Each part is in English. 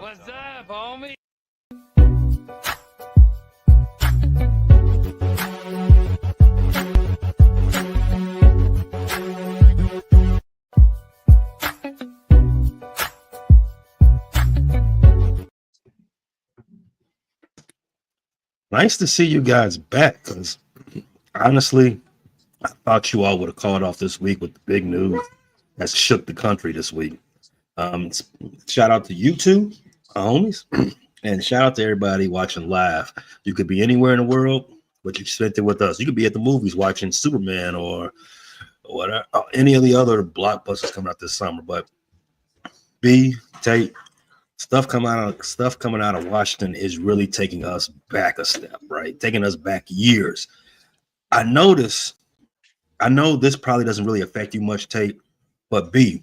What's up, homie? Nice to see you guys back, because honestly, I thought you all would have called off this week with the big news that's shook the country this week. Shout out to you two, homies, and shout out to everybody watching live. You could be anywhere in the world, but you spent it with us. You could be at the movies watching Superman or whatever, any of the other blockbusters coming out this summer. But B, Tate, stuff coming out of Washington is really taking us back a step, right? Taking us back years. I know this probably doesn't really affect you much, Tate, but B,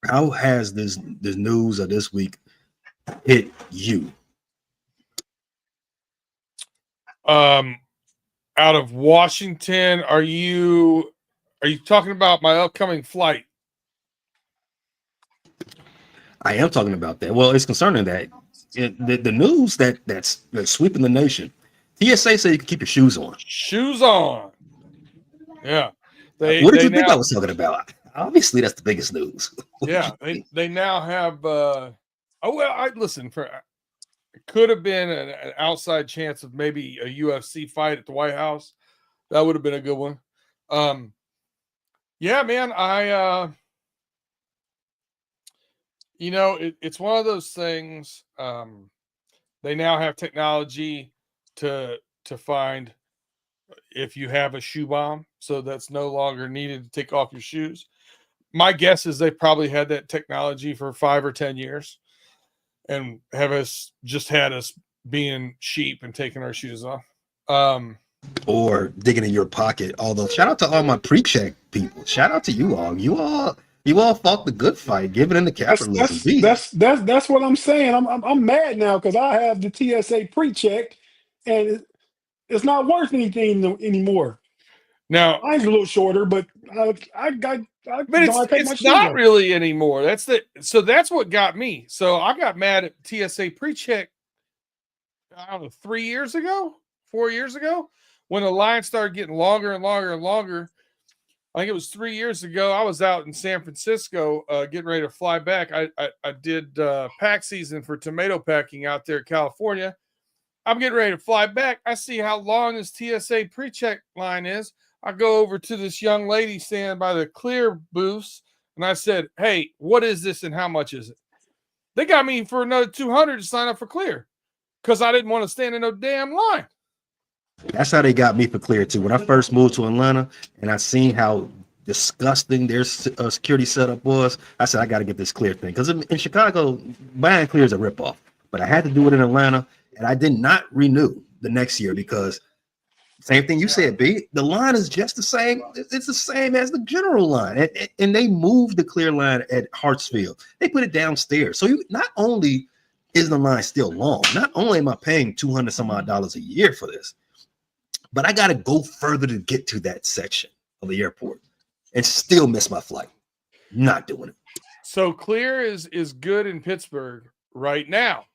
how has this news of this week hit you? Out of Washington, are you talking about my upcoming flight? I am talking about that. Well, it's concerning that the news that's sweeping the nation. TSA said you can keep your shoes on. Shoes on. Yeah. What did you think I was talking about? Obviously, that's the biggest news. Yeah, they now have. Listen. It could have been an outside chance of maybe a UFC fight at the White House. That would have been a good one. Yeah, man. It's one of those things. They now have technology to find if you have a shoe bomb, so that's no longer needed to take off your shoes. My guess is they probably had that technology for 5 or 10 years and had us being sheep and taking our shoes off. Or digging in your pocket. Although, shout out to all my pre-check people. Shout out to you all. You all fought the good fight, giving in the capitalism. That's what I'm saying. I'm mad now because I have the TSA pre-check and it's not worth anything anymore. Now mine's a little shorter, but it's not really anymore. That's what got me. So I got mad at TSA pre-check. I don't know, 4 years ago, when the line started getting longer and longer and longer. I think it was 3 years ago. I was out in San Francisco getting ready to fly back. I did pack season for tomato packing out there in California. I'm getting ready to fly back. I see how long this TSA pre-check line is. I go over to this young lady standing by the clear booths, and I said, "Hey, what is this and how much is it?" They got me for another $200 to sign up for clear because I didn't want to stand in no damn line. That's how they got me for clear too. When I first moved to Atlanta and I seen how disgusting their security setup was, I said I got to get this clear thing, because in Chicago, buying clear is a ripoff. But I had to do it in Atlanta, and I did not renew the next year because same thing you said, B. The line is just the same. It's the same as the general line, and they moved the clear line at Hartsfield. They put it downstairs, so not only is the line still long, not only am I paying $200 some odd a year for this, but I got to go further to get to that section of the airport and still miss my flight. Not doing it. So clear is good in Pittsburgh right now,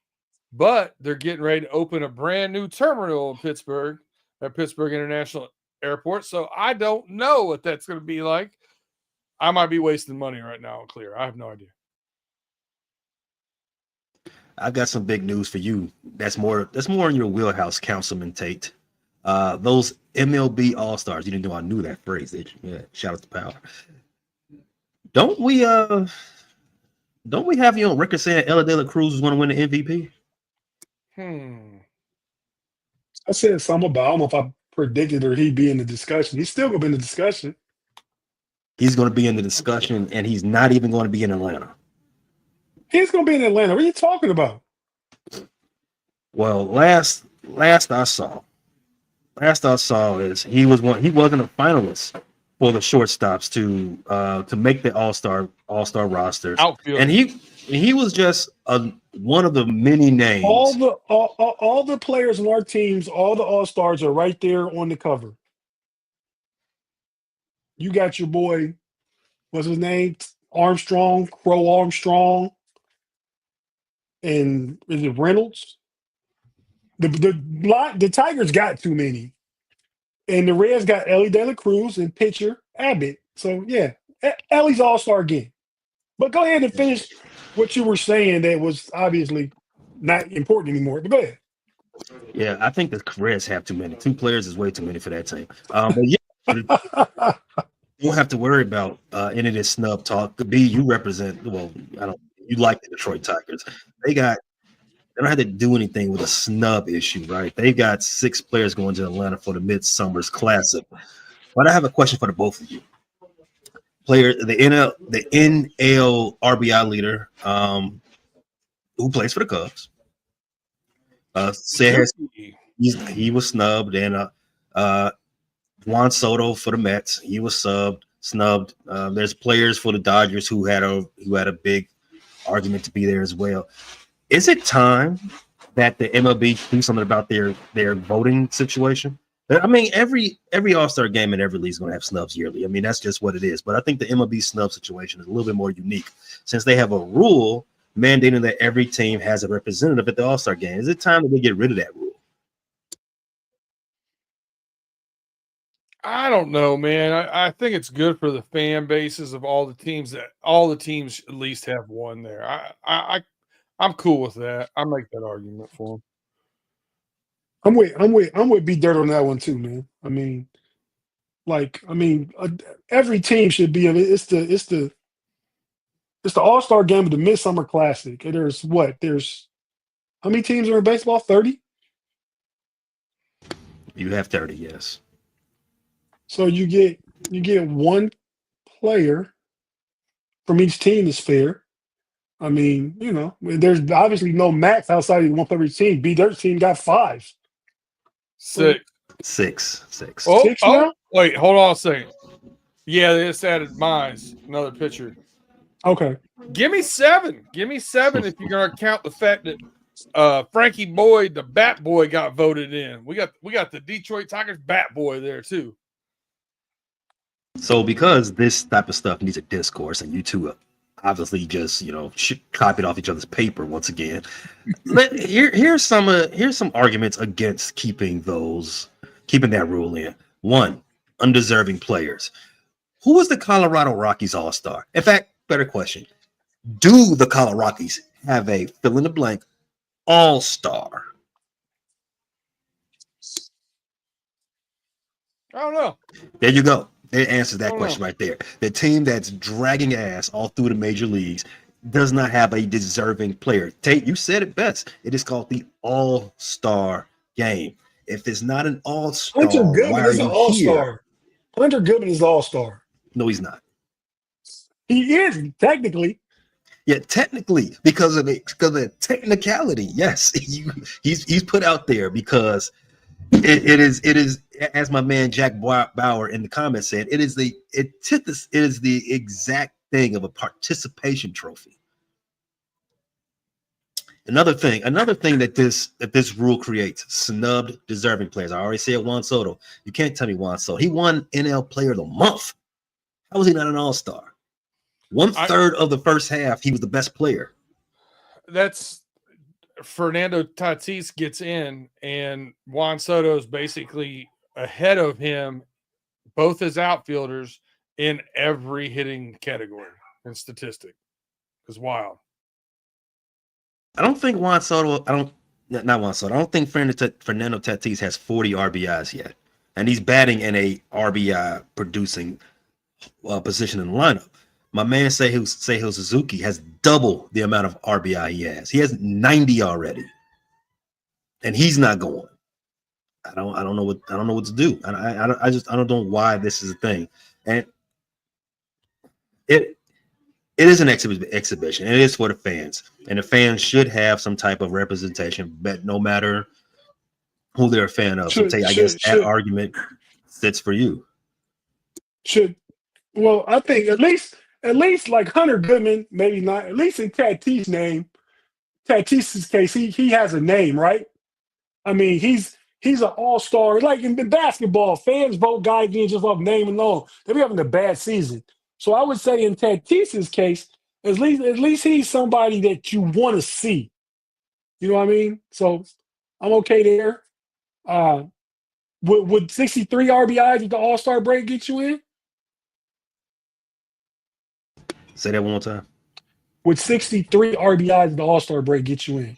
but they're getting ready to open a brand new terminal in Pittsburgh at Pittsburgh International Airport. So I don't know what that's going to be like. I might be wasting money right now on clear. I have no idea. I've got some big news for you. That's more in your wheelhouse, Councilman Tate. Those MLB All-Stars. You didn't know I knew that phrase, did you? Yeah, shout out to Power. Don't we have you on record saying Ella De La Cruz is going to win the MVP? I said something about, I don't know if I predicted or he'd be in the discussion. He's still going to be in the discussion. He's going to be in the discussion, and he's not even going to be in Atlanta. He's going to be in Atlanta. What are you talking about? Well, last I saw is he wasn't a finalist for the shortstops to make the all-star rosters. Outfield. And he was just one of the many names. All the players on our teams, all the all-stars are right there on the cover. You got your boy, what's his name? Crow Armstrong. and is it Reynolds? The Tigers got too many, and the Reds got Ellie De La Cruz and pitcher Abbott. So yeah, Ellie's All Star again. But go ahead and finish what you were saying. That was obviously not important anymore. But go ahead. Yeah, I think the Reds have too many. 2 players is way too many for that team. But yeah, you don't have to worry about any of this snub talk. B, you represent. Well, I don't. You like the Detroit Tigers. They don't have to do anything with a snub issue, right? They've got 6 players going to Atlanta for the Midsummer's Classic. But I have a question for the both of you. The NL RBI leader, who plays for the Cubs, says he was snubbed, and Juan Soto for the Mets, he was snubbed. There's players for the Dodgers who had a big argument to be there as well. Is it time that the MLB do something about their voting situation? I mean, every All-Star game in every league is going to have snubs yearly. I mean, that's just what it is. But I think the MLB snub situation is a little bit more unique since they have a rule mandating that every team has a representative at the All-Star game. Is it time that we get rid of that rule? I don't know, man. I think it's good for the fan bases of all the teams that all the teams at least have one there. I'm cool with that. I make that argument for them. I'm with B Dirt on that one too, man. I mean, every team should be. It's the All-Star game of the Midsummer Classic. And there's how many teams are in baseball? 30. You have 30, yes. So you get one player from each team is fair. I mean, there's obviously no max outside of one for every team. B Dirt's team got 5. 6. 6. Oh, 6 now? Wait, hold on a second. Yeah, they just added Mize, another pitcher. Okay. Give me 7. Give me 7 if you're gonna count the fact that Frankie Boyd, the Bat Boy, got voted in. We got the Detroit Tigers Bat Boy there too. So because this type of stuff needs a discourse, and you two obviously just copy it off each other's paper once again. Here's some arguments against keeping that rule in. 1, undeserving players. Who is the Colorado Rockies All-Star? In fact, better question: do the Colorado Rockies have a fill in the blank All-Star? I don't know. There you go. It answers that question right there. The team that's dragging ass all through the major leagues does not have a deserving player. Tate, you said it best. It is called the All-Star game. If it's not an All-Star, Hunter Goodman why is are an you All-Star. here? Hunter Goodman is the All-Star. No, he's not. He is technically. Yeah, technically, because of the technicality. Yes, he's put out there because it is as my man Jack Bauer in the comments said, it is the exact thing of a participation trophy. Another thing that this rule creates: snubbed deserving players. I already said Juan Soto. You can't tell me Juan Soto. He won NL Player of the Month. How was he not an All-Star? 1/3 of the first half, he was the best player. That's Fernando Tatis gets in, and Juan Soto is basically ahead of him, both as outfielders, in every hitting category and statistic. It's wild. I don't think Juan Soto. Not Juan Soto. I don't think Fernando Tatis has 40 RBIs yet, and he's batting in a RBI producing position in the lineup. My man Seiya Suzuki has double the amount of RBI he has. He has 90 already, and he's not going. I don't know what to do. I don't know why this is a thing, and it is an exhibition. It is for the fans, and the fans should have some type of representation, but no matter who they're a fan of. I guess that argument sits for you. Well, I think at least like Hunter Goodman, maybe not. At least in Tatis's case, he has a name, right? I mean, he's an all-star. Like in basketball, fans vote guys in just off name alone. They be having a bad season. So I would say in Tatis's case, at least he's somebody that you want to see. You know what I mean? So I'm okay there. Uh, would 63 RBIs at the All Star break get you in? Say that one more time. Would 63 RBIs at the All Star break get you in?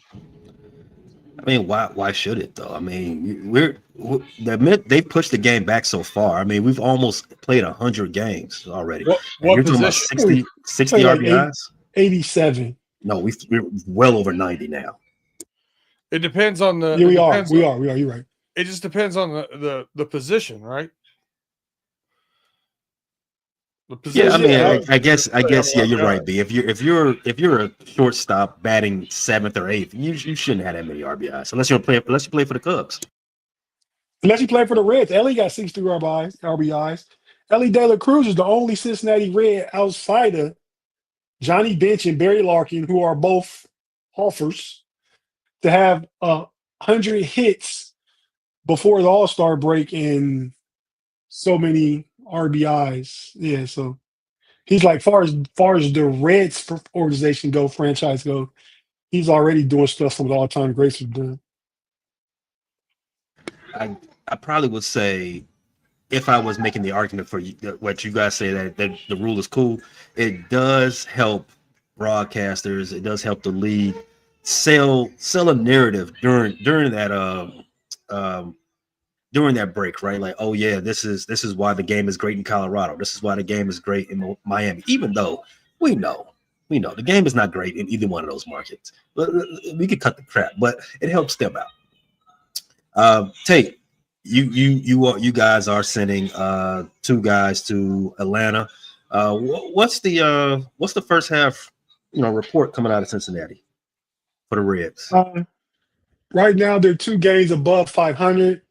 I mean, why should it though? I mean, they pushed the game back so far. I mean, we've almost played 100 games already, and What you're talking about position? 60 Play like RBIs. 87. No, we're well over 90 now. It depends on the. Yeah, it we are. depends We on- are. You're right. It just depends on the position, right? The Yeah, I position. mean, I guess, yeah, you're Yeah. right, B. If you're a shortstop batting seventh or eighth, you shouldn't have that many RBIs unless you play for the Cubs. Unless you play for the Reds. Ellie got 63 RBIs. Ellie De La Cruz is the only Cincinnati Red outside of Johnny Bench and Barry Larkin, who are both Hoffers, to have 100 hits before the All Star break and so many RBIs. Yeah, so he's like far as the Reds organization go, franchise go, he's already doing stuff some of the all time greats have done. I probably would say if I was making the argument for you, what you guys say that the rule is cool, it does help broadcasters. It does help the league sell a narrative during that break, right? Like, oh yeah, this is why the game is great in Colorado. This is why the game is great in Miami. Even though we know the game is not great in either one of those markets. We could cut the crap, but it helps them out. Tate, you guys are sending two guys to Atlanta. What's the first half report coming out of Cincinnati for the Reds? Right now, they're 2 games above 500.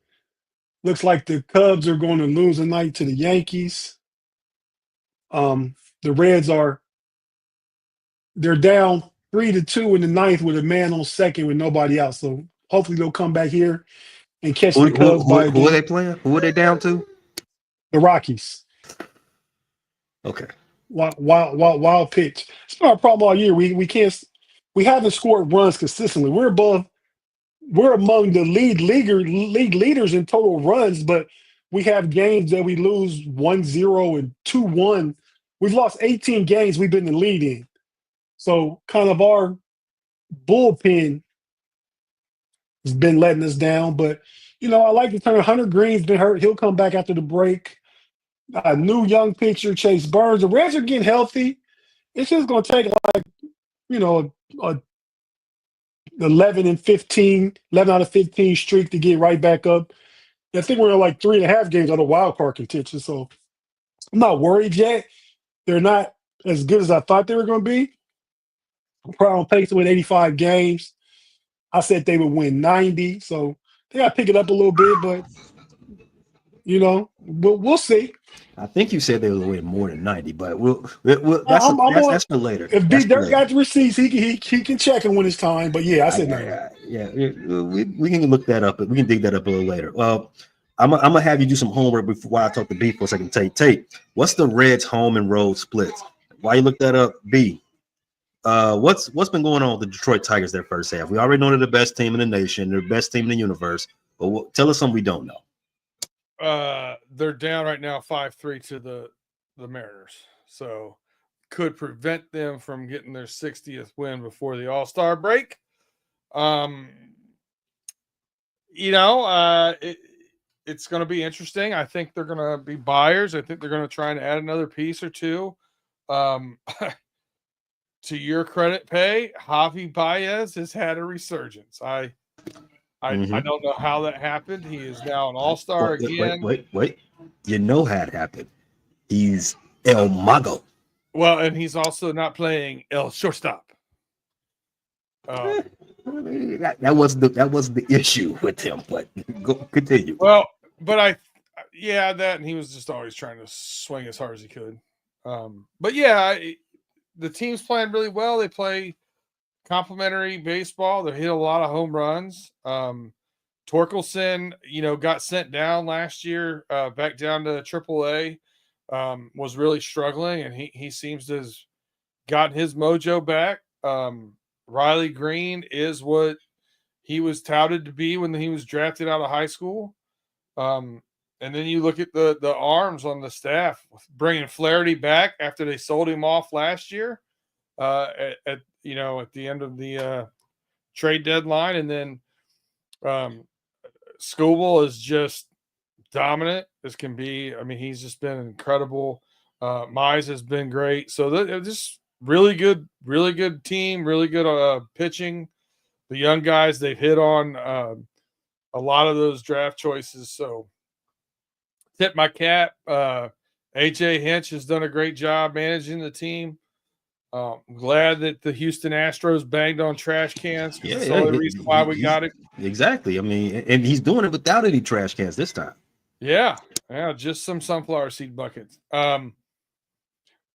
Looks like the Cubs are going to lose tonight to the Yankees. The Reds they're down 3-2 in the ninth with a man on second with nobody else. So hopefully they'll come back here and catch the Cubs by Who are they playing? Who are they down to? the Rockies. Okay. Wild pitch. It's been our problem all year. We haven't scored runs consistently. We're among the league leaders in total runs, but we have games that we lose 1-0 and 2-1. We've lost 18 games we've been in the lead in. So kind of our bullpen has been letting us down. But I like to turn Hunter Green's been hurt. He'll come back after the break. A new young pitcher, Chase Burns. The Reds are getting healthy. It's just going to take a 11 out of 15 streak to get right back up. I think we're in like 3.5 games on the wild card contention. So I'm not worried yet. They're not as good as I thought they were going to be. I'm probably on pace to win 85 games. I said they would win 90. So they got to pick it up a little bit, but we'll see. I think you said they will win more than 90, but that's for later. If Big Dirt got the receipts, he can check it when it's time. But yeah, I said 90. Yeah, we can look that up. We can dig that up a little later. Well, I'm gonna have you do some homework before I talk to B for a second. Tate, what's the Reds home and road splits? Why you look that up, B? What's been going on with the Detroit Tigers their first half? We already know they're the best team in the nation, they're the best team in the universe. But tell us something we don't know. They're down right now 5-3 to the Mariners, so could prevent them from getting their 60th win before the All-Star break. It's going to be interesting. I think they're going to be buyers. I think they're going to try and add another piece or two. To your credit, Javi Baez has had a resurgence. I don't know how that happened. He is now an all-star again. Wait. You know how it happened. He's El Mago. Well, and he's also not playing El Shortstop. That was the issue with him, but continue. Well, but that, and he was just always trying to swing as hard as he could. But yeah, the team's playing really well. They play complimentary baseball. They hit a lot of home runs. Torkelson, got sent down last year, back down to AAA, was really struggling, and he seems to have gotten his mojo back. Riley Green is what he was touted to be when he was drafted out of high school. And then you look at the arms on the staff, bringing Flaherty back after they sold him off last year at the end of the trade deadline, and then Scobel is just dominant as can be. I mean, he's just been incredible. Mize has been great. So they're just really good team, really good pitching. The young guys, they've hit on a lot of those draft choices. So tip my cap. AJ Hinch has done a great job managing the team. I'm glad that the Houston Astros banged on trash cans. That's the only reason why we got it. Exactly. I mean, and he's doing it without any trash cans this time. Yeah, just some sunflower seed buckets.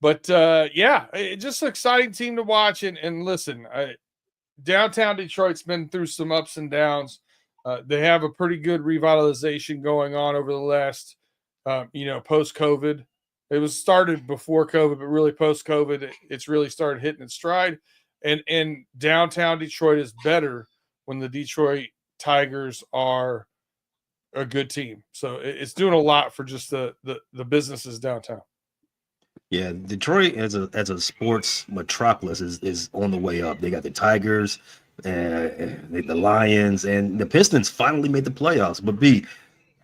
Just an exciting team to watch. And listen, downtown Detroit's been through some ups and downs. They have a pretty good revitalization going on over the last, post-COVID. It was started before COVID, but really post-COVID, it's really started hitting its stride. And downtown Detroit is better when the Detroit Tigers are a good team. So it's doing a lot for just the businesses downtown. Yeah, Detroit as a sports metropolis is on the way up. They got the Tigers, the Lions, and the Pistons finally made the playoffs. But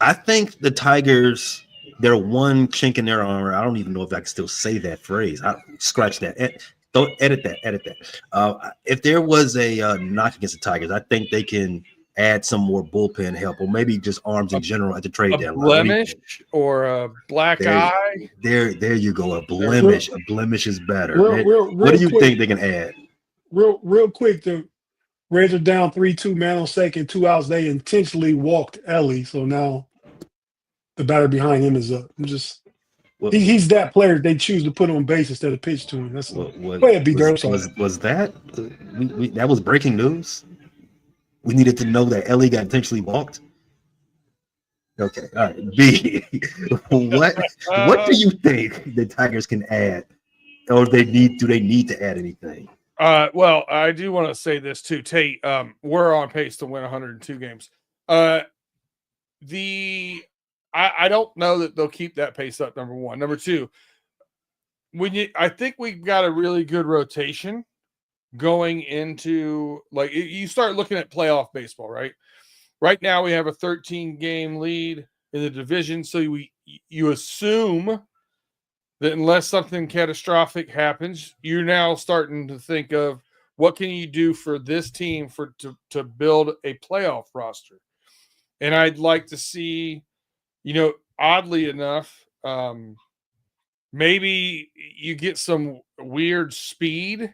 I think the Tigers, they're one chink in their armor. I don't even know if I can still say that phrase. Scratch that. Don't edit that. If there was a knock against the Tigers, I think they can add some more bullpen help, or maybe just arms in general at the trade deadline. Blemish or a black eye. There you go. A blemish. A blemish is better. What do you think they can add? Real quick, the Reds are down 3-2, man on second, 2 outs. They intentionally walked Ellie, so now the batter behind him is up. He's that player they choose to put on base instead of pitch to him. That's go ahead, B-Dirt. Was that that was breaking news? We needed to know that Ellie got intentionally walked. Okay, all right. B, what do you think the Tigers can add, or do they need to add anything? Well, I do want to say this too, Tate. We're on pace to win 102 games. I don't know that they'll keep that pace up. Number one, number two. I think we've got a really good rotation going into, like, you start looking at playoff baseball, right? Right now we have a 13-game lead in the division, so you assume that unless something catastrophic happens, you're now starting to think of what can you do for this team to build a playoff roster. And I'd like to see, oddly enough, maybe you get some weird speed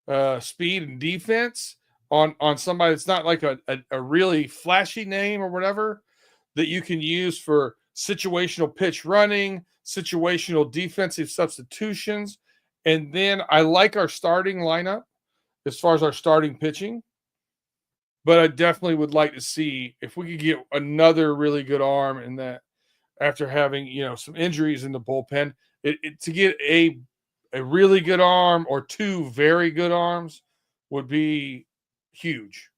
and defense on somebody that's not like a really flashy name or whatever, that you can use for situational pitch running, situational defensive substitutions. And then I like our starting lineup as far as our starting pitching, but I definitely would like to see if we could get another really good arm in that after having, some injuries in the bullpen, to get a really good arm or two very good arms would be huge.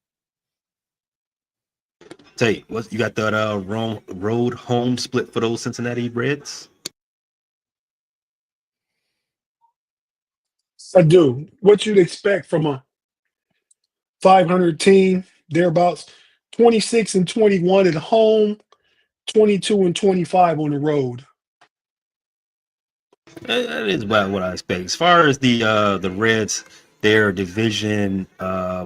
Tate, you got that road home split for those Cincinnati Reds? I do. What you'd expect from a 500 team, thereabouts, 26-21 at home, 22-25 on the road. That is about what I expect. As far as the Reds, their division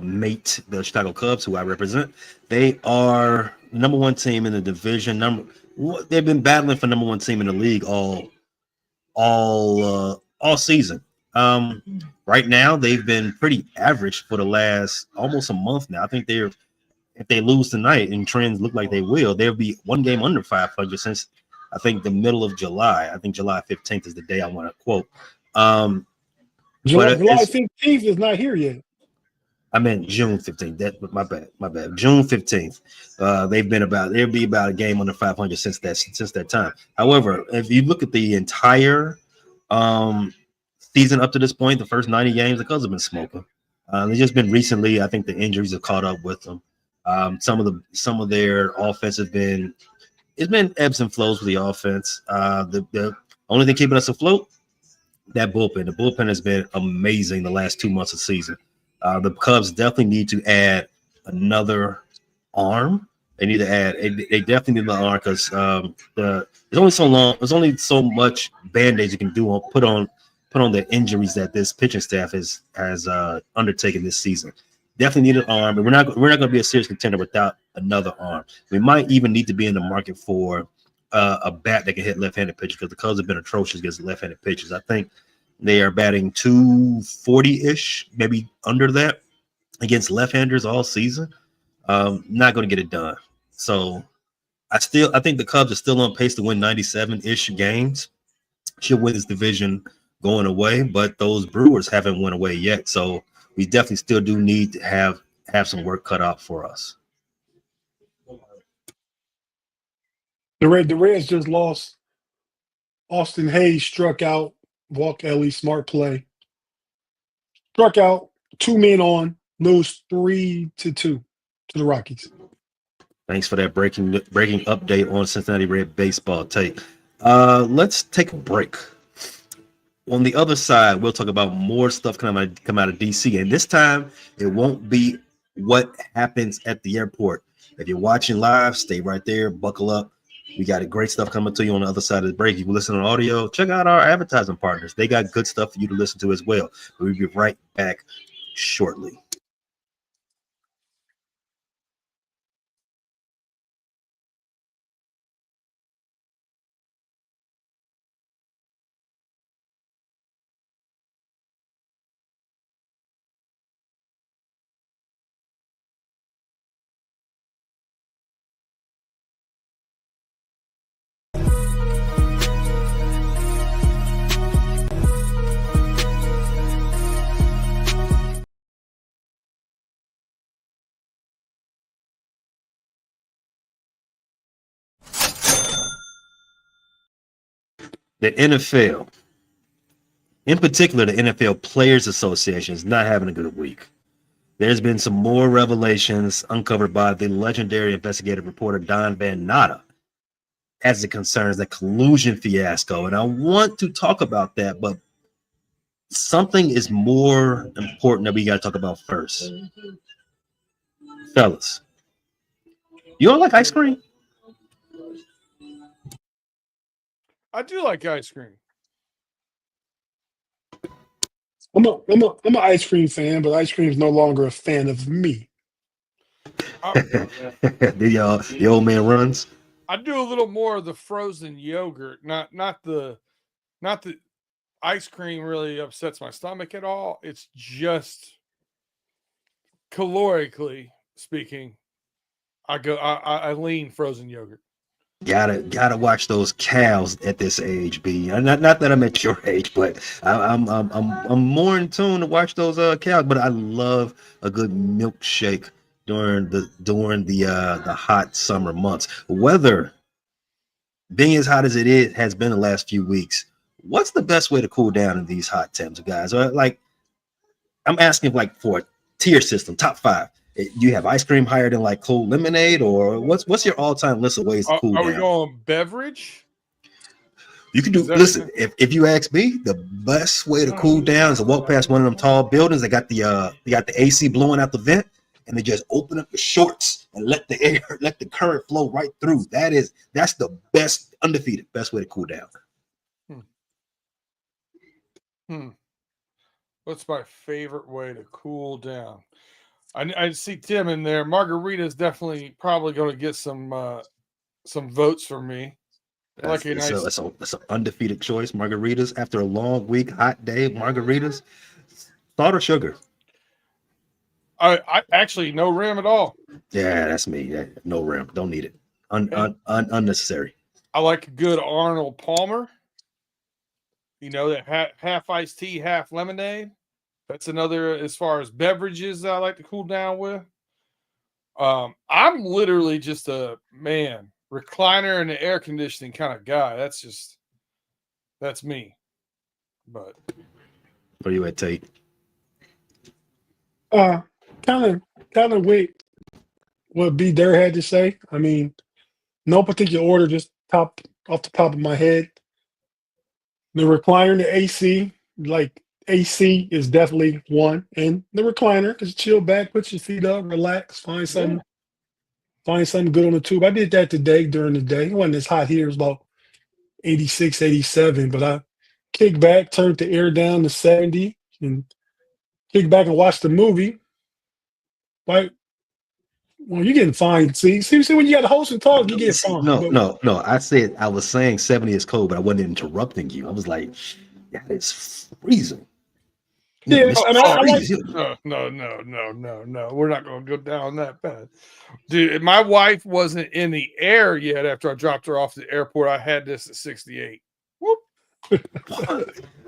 mate, the Chicago Cubs, who I represent, they are number one team in the division. They've been battling for number one team in the league all season. Right now, they've been pretty average for the last almost a month now. I think if they lose tonight and trends look like they will, they'll be one game under 500 since I think the middle of July. I think July 15th is the day I want to quote. July 15th is not here yet. I meant June 15th. My bad. June 15th. They'll be about a game under 500 since that time. However, if you look at the entire season up to this point, the first 90 games, the Cubs have been smoking. It's just been recently, I think the injuries have caught up with them. Some of their offense has been it's been ebbs and flows with the offense. The only thing keeping us afloat, that bullpen. The bullpen has been amazing the last 2 months of the season. The Cubs definitely need to add another arm. They need to add. They definitely need another arm because there's only so long. There's only so much band-aids you can do on put on the injuries that this pitching staff has undertaken this season. Definitely need an arm, and we're not going to be a serious contender without another arm. We might even need to be in the market for a bat that can hit left-handed pitchers because the Cubs have been atrocious against left-handed pitchers. I think they are batting 240-ish, maybe under that, against left-handers all season. Not going to get it done. So I think the Cubs are still on pace to win 97-ish games. Should win this division going away, but those Brewers haven't won away yet. So we definitely still do need to have some work cut out for us. The Reds just lost. Austin Hayes struck out. Walk Ellie, smart play. Struck out. 2 men on. Lose 3-2 to the Rockies. Thanks for that breaking update on Cincinnati Red baseball, Tate. Let's take a break. On the other side, we'll talk about more stuff come out of DC, and this time it won't be what happens at the airport. If you're watching live, stay right there, buckle up. We got great stuff coming to you on the other side of the break. If you listen on audio, check out our advertising partners. They got good stuff for you to listen to as well. We'll be right back shortly. The NFL, in particular, the NFL Players Association, is not having a good week. There's been some more revelations uncovered by the legendary investigative reporter Don Van Natta as it concerns the collusion fiasco. And I want to talk about that, but something is more important that we got to talk about first. Fellas, you don't like ice cream? I do like ice cream. I'm an ice cream fan, but ice cream is no longer a fan of me. The old man runs. I do a little more of the frozen yogurt, not the ice cream really upsets my stomach at all. It's just calorically speaking, I lean frozen yogurt. Gotta watch those cows at this age, B. Not that I'm at your age, but I'm more in tune to watch those cows. But I love a good milkshake during the hot summer months. Weather being as hot as it has been the last few weeks, what's the best way to cool down in these hot temps, guys? Like, I'm asking for a tier system, top 5. Do you have ice cream higher than like cold lemonade, or what's your all-time list of ways to cool down? Are we going beverage? You can do. Listen, if you ask me, the best way to cool down is to walk past one of them tall buildings. They got the AC blowing out the vent, and they just open up the shorts and let the current flow right through. That's the best, undefeated best way to cool down. What's my favorite way to cool down? I see Tim in there. Margarita is definitely probably going to get some votes from me. That's an undefeated choice. Margaritas after a long week, hot day. Margaritas, salt or sugar? I actually no rim at all. Yeah, that's me. Yeah, no rim. Don't need it. Unnecessary. I like a good Arnold Palmer. You know, that half iced tea, half lemonade. That's another, as far as beverages I like to cool down with. I'm literally just a recliner and the air conditioning kind of guy. That's me. But where you at, Tate? Kind of what B. Dare had to say. I mean, no particular order, just off the top of my head. The recliner and the AC, like AC is definitely one, and the recliner, just chill back, put your feet up, relax, Yeah. find something good on the tube. I did that today during the day. It wasn't as hot here; it was about 86, 87. But I kicked back, turned the air down to 70, and kicked back and watched the movie. Like, well, you're getting fined. See, when you got to host and talk, you get See, fined. no, But no, no. I was saying 70 is cold, but I wasn't interrupting you. I was like, that is freezing. You know, yeah, it's I mean, I like. freezing. No. We're not going to go down that bad. Dude, my wife wasn't in the air yet after I dropped her off at the airport. I had this at 68. Whoop.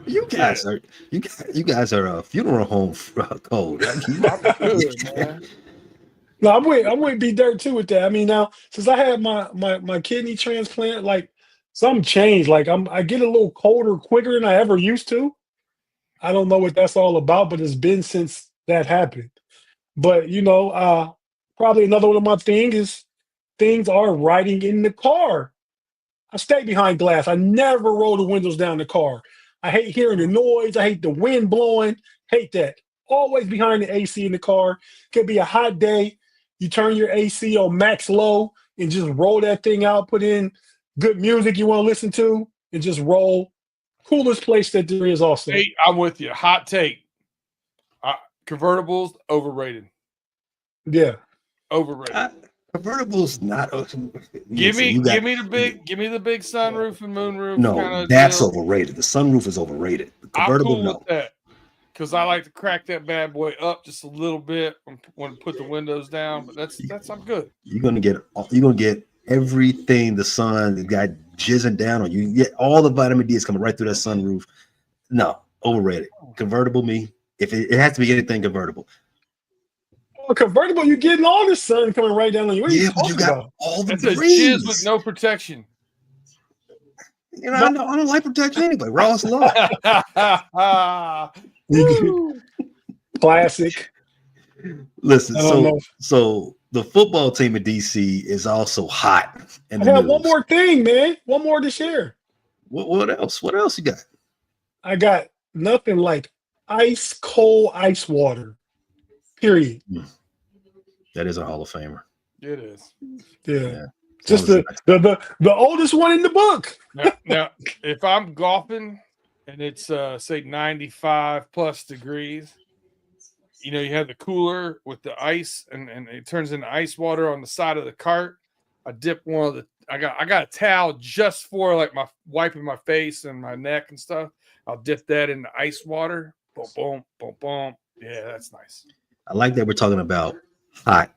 You guys are a funeral home cold. I'm good, man. No, I'm with B Dirt too with that. I mean, now since I had my kidney transplant, like something changed. Like I get a little colder quicker than I ever used to. I don't know what that's all about, but it's been since that happened. But probably another one of my things are riding in the car. I stay behind glass. I never roll the windows down the car. I hate hearing the noise. I hate the wind blowing. Hate that. Always behind the AC in the car. Could be a hot day. You turn your AC on max low and just roll that thing out. Put in good music you want to listen to and just roll. Coolest place that there is also. Hey, I'm with you. Hot take. Convertibles, overrated. Yeah. Overrated. Convertible's not. Give me the big sunroof and moonroof. No, that's overrated. The sunroof is overrated. The convertible, I'm cool with that because I like to crack that bad boy up just a little bit when put the windows down. But that's I'm good. You're gonna get everything the sun got jizzing down on you. You get all the vitamin D is coming right through that sunroof. No, overrated. Convertible, me. If it has to be anything convertible. A convertible, you're getting all the sun coming right down on you. What are you but you got about? all the That's a breeze. jizz with no protection. I don't like protection anyway. Raw's law. Classic. Listen, so the football team in DC is also hot. I got one more thing, man. One more to share. What else? What else you got? I got nothing like ice cold ice water. Period. That is a Hall of Famer. It is. Yeah. Just the oldest one in the book. Now, if I'm golfing and it's say 95 plus degrees, you have the cooler with the ice and it turns into ice water on the side of the cart. I dip one of the I got a towel just for like my wiping my face and my neck and stuff. I'll dip that in the ice water. Boom, boom, boom, boom. Yeah, that's nice. I like that we're talking about hot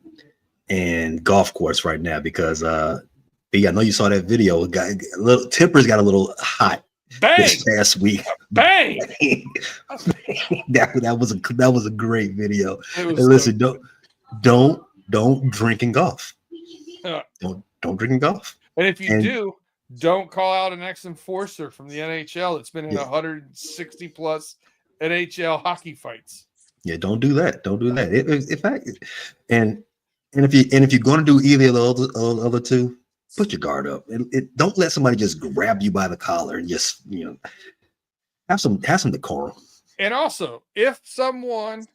and golf course right now because B, I know you saw that video. Tempers got a little hot this past week. Bang! that was a great video. And listen, don't drink and golf. Don't drink and golf. And if you do, don't call out an ex-enforcer from the NHL that's been in 160 plus NHL hockey fights. Yeah, don't do that. Don't do that. If you're going to do either of the other two, put your guard up. Don't let somebody just grab you by the collar and just have some decorum. And also, if someone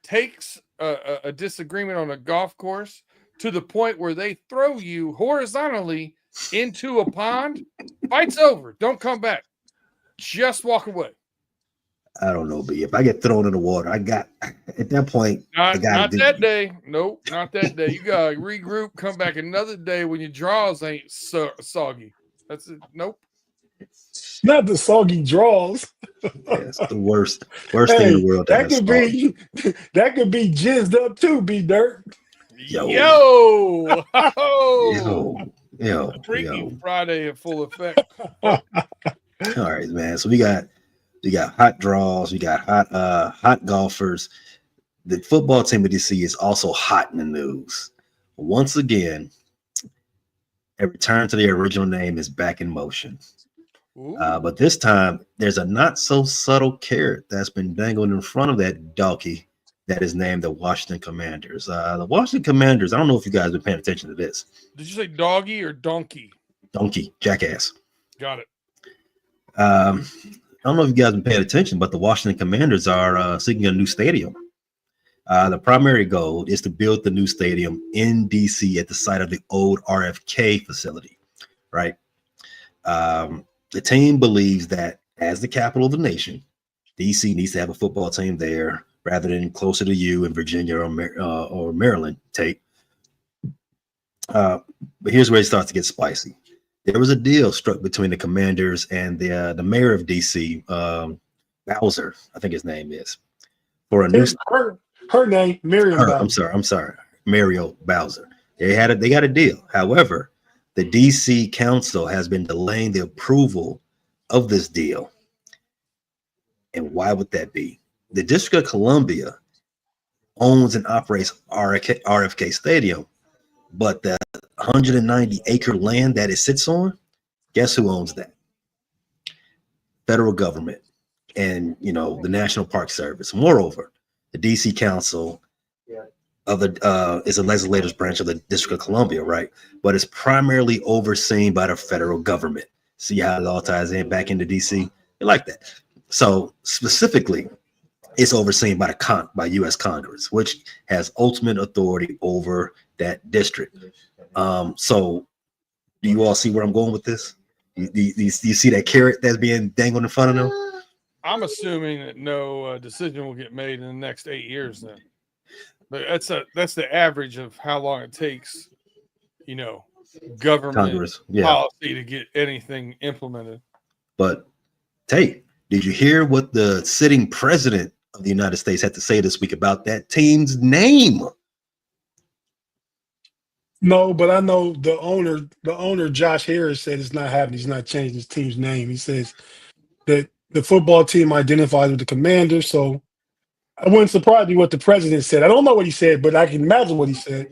takes a disagreement on a golf course to the point where they throw you horizontally into a pond, fight's over. Don't come back. Just walk away. I don't know, B. If I get thrown in the water, at that point. Not that day. Nope, not that day. You gotta regroup, come back another day when your draws ain't soggy. That's it. Nope. Not the soggy draws. It's the worst thing in the world. That could be jizzed up too, B Dirt. Yo. Freaky Friday in full effect. All right, man. So we got hot draws. We got hot golfers. The football team of DC is also hot in the news. Once again, a return to their original name is back in motion. But this time, there's a not so subtle carrot that's been dangled in front of that donkey that is named the Washington Commanders. The Washington Commanders, I don't know if you guys have been paying attention to this. Did you say doggy or donkey? Donkey, jackass. Got it. I don't know if you guys have been paying attention, but the Washington Commanders are seeking a new stadium. The primary goal is to build the new stadium in DC at the site of the old RFK facility, right? The team believes that as the capital of the nation, DC needs to have a football team there rather than closer to you in Virginia or Maryland, Tate. But here's where it starts to get spicy. There was a deal struck between the Commanders and the mayor of DC, Bowser, I think his name is, for a new. Her name, Miriam Bowser. I'm sorry, Mario Bowser. They got a deal. However, the DC Council has been delaying the approval of this deal. And why would that be? The District of Columbia owns and operates RFK Stadium, but the 190-acre land that it sits on, guess who owns that? Federal government and, the National Park Service. Moreover, the DC Council is a legislative branch of the District of Columbia, right? But it's primarily overseen by the federal government. See how it all ties in back into DC? They like that. So specifically, it's overseen by U.S. Congress, which has ultimate authority over that district. So do you all see where I'm going with this? Do you see that carrot that's being dangled in front of them? I'm assuming that no decision will get made in the next 8 years then. But that's the average of how long it takes, government Congress, policy to get anything implemented. But Tate, did you hear what the sitting president of the United States had to say this week about that team's name? No, but I know the owner, Josh Harris, said it's not happening. He's not changing his team's name. He says that the football team identifies with the Commanders. So I wouldn't surprise me what the president said. I don't know what he said, but I can imagine what he said.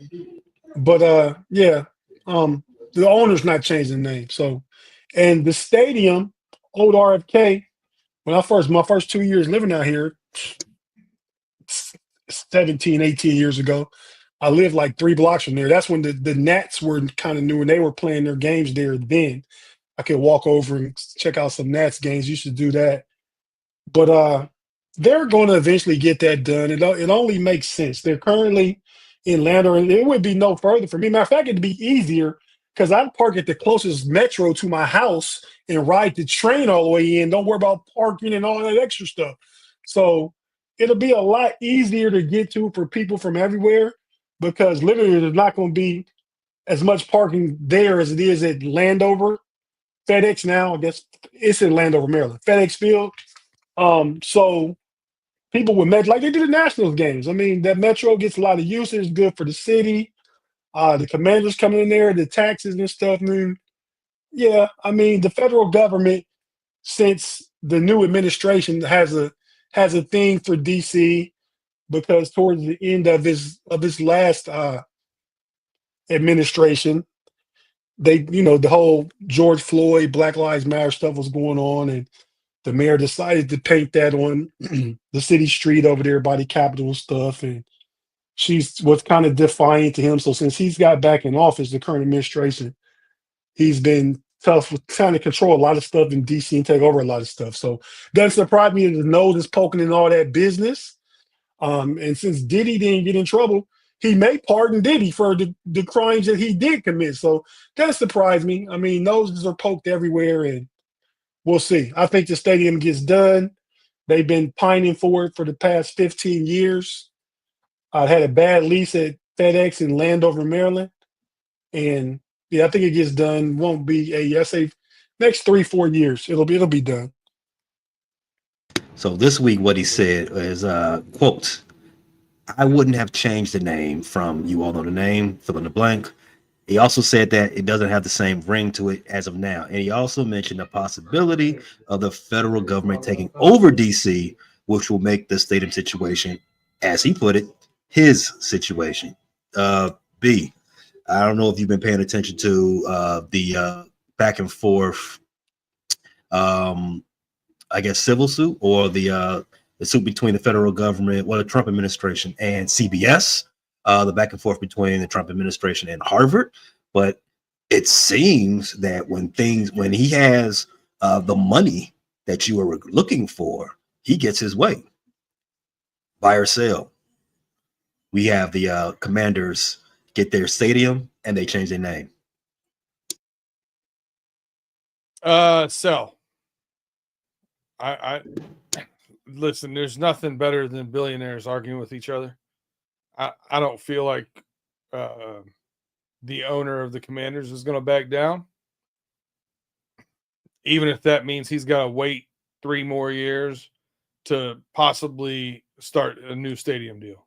But the owner's not changing the name. So, and the stadium, old RFK, my first 2 years living out here, 17, 18 years ago, I lived like 3 blocks from there. That's when the Nats were kind of new and they were playing their games there then. I could walk over and check out some Nats games. Used to do that. But they're going to eventually get that done. It only makes sense. They're currently in Lander, and it would be no further for me. Matter of fact, it'd be easier because I'd park at the closest metro to my house and ride the train all the way in. Don't worry about parking and all that extra stuff. So it'll be a lot easier to get to for people from everywhere because literally there's not going to be as much parking there as it is at Landover. FedEx now, I guess it's in Landover, Maryland. FedEx Field. So people with Metro, like they do the Nationals games. I mean, that Metro gets a lot of usage, good for the city. The Commanders coming in there, the taxes and stuff. I mean, the federal government, since the new administration has a thing for DC because towards the end of his last administration, they, the whole George Floyd, Black Lives Matter stuff was going on, and the mayor decided to paint that on the city street over there by the Capitol and stuff, and she was kind of defiant to him. So since he's got back in office, the current administration, he's been tough with trying to control a lot of stuff in DC and take over a lot of stuff. So doesn't surprise me that the nose is poking in all that business. And since Diddy didn't get in trouble, he may pardon Diddy for the crimes that he did commit. So doesn't surprise me. I mean, noses are poked everywhere, and we'll see. I think the stadium gets done. They've been pining for it for the past 15 years. I had a bad lease at FedEx in Landover, Maryland. And I think it gets done. Won't be I say next 3-4 years. It'll be done. So this week, what he said is, quote, I wouldn't have changed the name from, you all know the name, fill in the blank. He also said that it doesn't have the same ring to it as of now. And he also mentioned the possibility of the federal government taking over DC, which will make the stadium situation, as he put it, his situation. B, I don't know if you've been paying attention to the back and forth, I guess, civil suit or the the suit between the federal government, the Trump administration and CBS, the back and forth between the Trump administration and Harvard. But it seems that when he has the money that you are looking for, he gets his way. Buy or sell. We have the Commanders get their stadium and they change their name. Sell. I listen, there's nothing better than billionaires arguing with each other. I don't feel like the owner of the Commanders is going to back down, even if that means he's got to wait 3 more years to possibly start a new stadium deal.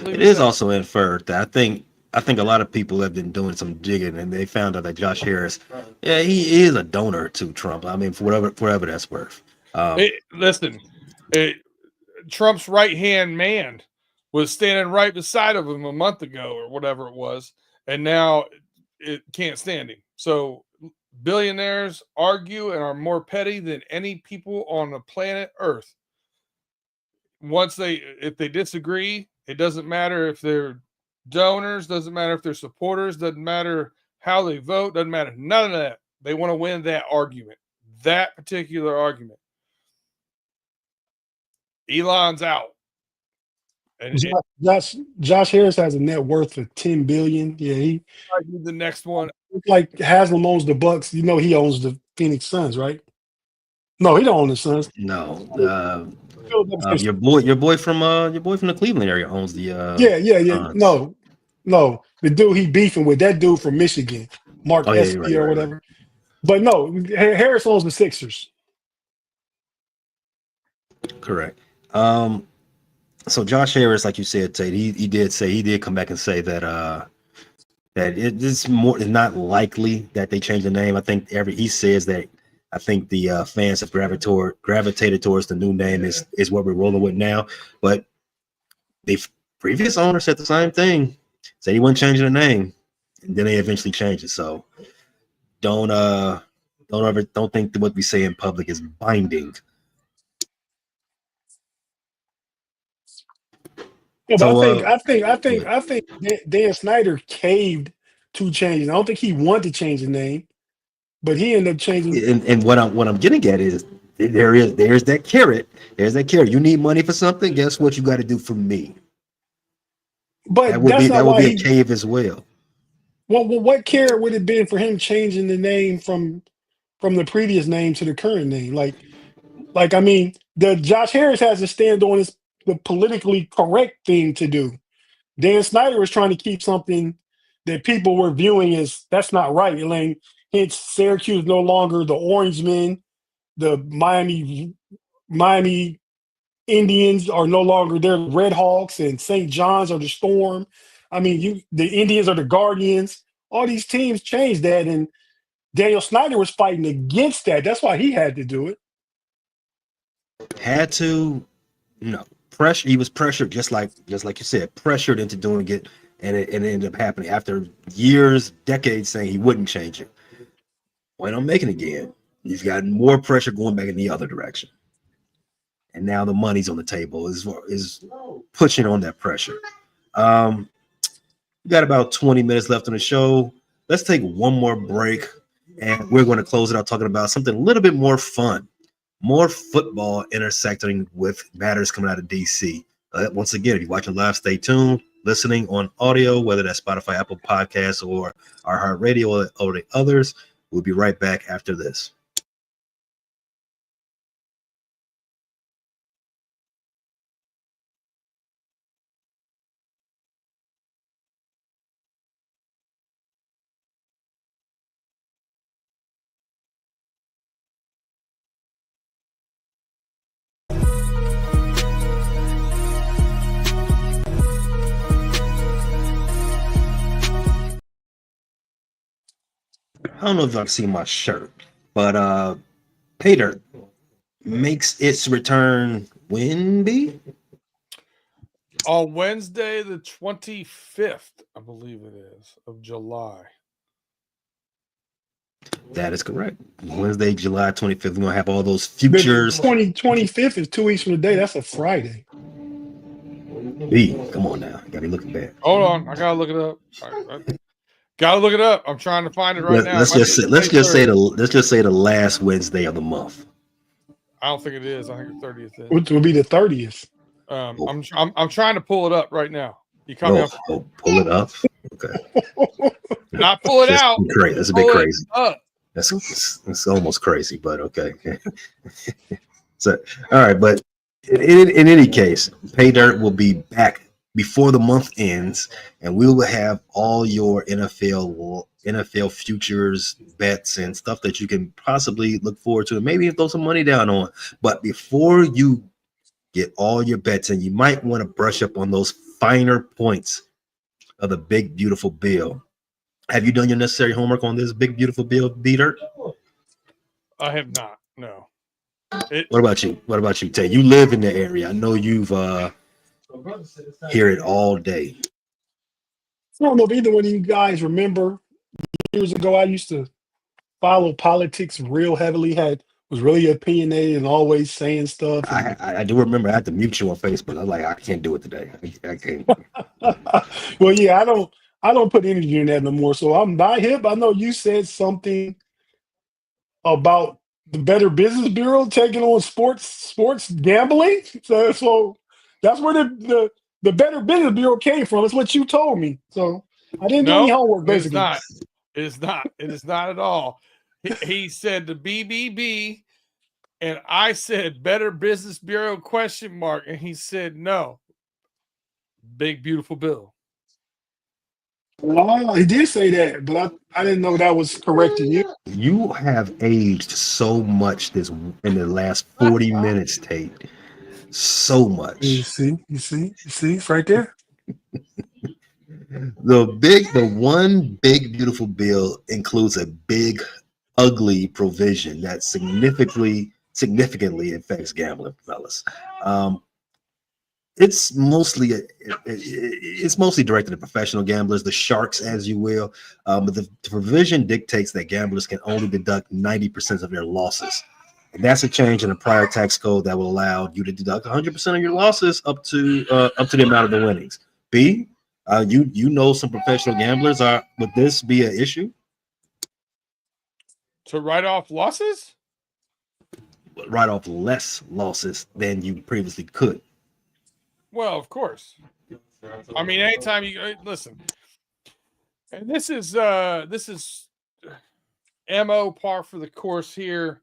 It is also inferred that I think a lot of people have been doing some digging and they found out that Josh Harris, yeah, he is a donor to Trump. I mean, for whatever that's worth. Trump's right-hand man was standing right beside of him a month ago or whatever it was, and now it can't stand him. So billionaires argue and are more petty than any people on the planet Earth. If they disagree, it doesn't matter if they're donors, doesn't matter if they're supporters, doesn't matter how they vote, doesn't matter. None of that. They want to win that argument, that particular argument. Elon's out. And Josh Harris has a net worth of $10 billion. Yeah, he the next one. Like Haslam owns the Bucks. You know he owns the Phoenix Suns, right? No, he don't own the Suns. No, your boy from the Cleveland area owns the. Yeah. No, the dude he beefing with, that dude from Michigan, Mark Espy or whatever. Right. But no, Harris owns the Sixers. Correct. So Josh Harris, like you said, Tate, he did come back and say that it's not likely that they change the name. I think he says that I think the fans have gravitated towards the new name is what we're rolling with now. But the previous owner said the same thing, said he wasn't changing the name, and then they eventually changed it. So don't think that what we say in public is binding. Yeah, but I think Dan Snyder caved to change it. I don't think he wanted to change the name, but he ended up changing. And what I'm getting at is there's that carrot. There's that carrot. You need money for something. Guess what? You got to do for me. But that would be a cave as well. Well, what carrot would it have been for him changing the name from the previous name to the current name? Like I mean, the Josh Harris has to stand on the politically correct thing to do. Dan Snyder was trying to keep something that people were viewing as that's not right. Like, hence Syracuse no longer the Orange Men, the Miami Indians are no longer their Red Hawks, and St. John's are the Storm. I mean, the Indians are the Guardians. All these teams changed that, and Daniel Snyder was fighting against that. That's why he had to do it. Had to, no. Pressure. He was pressured, just like you said, pressured into doing it, and it ended up happening after years, decades saying he wouldn't change it. Why not make it again? He's got more pressure going back in the other direction, and now the money's on the table is pushing on that pressure. We got about 20 minutes left on the show. Let's take one more break, and we're going to close it out talking about something a little bit more fun. More football intersecting with matters coming out of DC. Once again, if you're watching live, stay tuned. Listening on audio, whether that's Spotify, Apple Podcasts, or our Heart Radio or the others. We'll be right back after this. I don't know if y'all see my shirt, but Tate makes its return when, B? On Wednesday, the 25th, I believe it is, of July. That is correct. Wednesday, July 25th. We're gonna have all those The futures. 25th is 2 weeks from today. That's a Friday. B, come on now. You gotta be looking back. Hold on, I gotta look it up. Gotta look it up. I'm trying to find it right now. Let's just say the last Wednesday of the month. I don't think it is. I think the 30th is. Which will be the 30th. I'm trying to pull it up right now. You caught me off. Pull it up. Okay. Not pull it out. Crazy. That's a bit crazy. Up. That's almost crazy, but okay. So, all right, but in any case, Pay Dirt will be back before the month ends, and we will have all your NFL futures bets and stuff that you can possibly look forward to, and maybe throw some money down on. But before you get all your bets in, you might want to brush up on those finer points of the big beautiful bill. Have you done your necessary homework on this big beautiful bill, B-Dirt? I have not. No. What about you? What about you, Tate? You live in the area. I know you've hear it all day. I don't know if either one of you guys remember years ago. I used to follow politics real heavily. Was really opinionated and always saying stuff. I do remember I had to mute you on Facebook. I was like, I can't do it today. I can't. Well, yeah, I don't put energy in that no more. So I'm not hip. I know you said something about the Better Business Bureau taking on sports gambling. So that's where the Better Business Bureau came from. It's what you told me. So I didn't do any homework, basically. It is not. It is not at all. He said the BBB, and I said Better Business Bureau ? And he said no. Big beautiful bill. Oh, he did say that, but I didn't know that was correcting you. You have aged so much in the last 40 minutes, Tate. So much. You see, it's right there. The one big beautiful bill includes a big ugly provision that significantly affects gambling, fellas. It's mostly directed at professional gamblers, the sharks, as you will. But the provision dictates that gamblers can only deduct 90% of their losses. And that's a change in the prior tax code that will allow you to deduct 100% of your losses up to the amount of the winnings. B, you know some professional gamblers. Would this be an issue? To write off losses? Write off less losses than you previously could. Well, of course. I mean, anytime you listen, and this is MO par for the course here.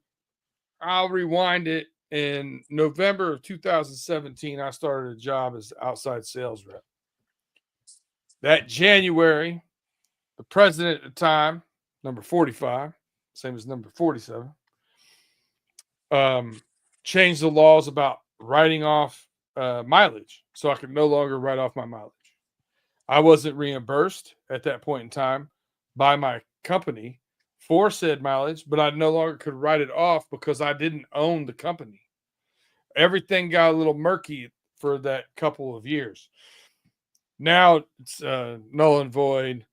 I'll rewind it. In November of 2017, I started a job as outside sales rep. That January, the president at the time, number 45, same as number 47, changed the laws about writing off mileage, so I could no longer write off my mileage. I wasn't reimbursed at that point in time by my company for said mileage, but I no longer could write it off because I didn't own the company. Everything got a little murky for that couple of years. Now it's null and void.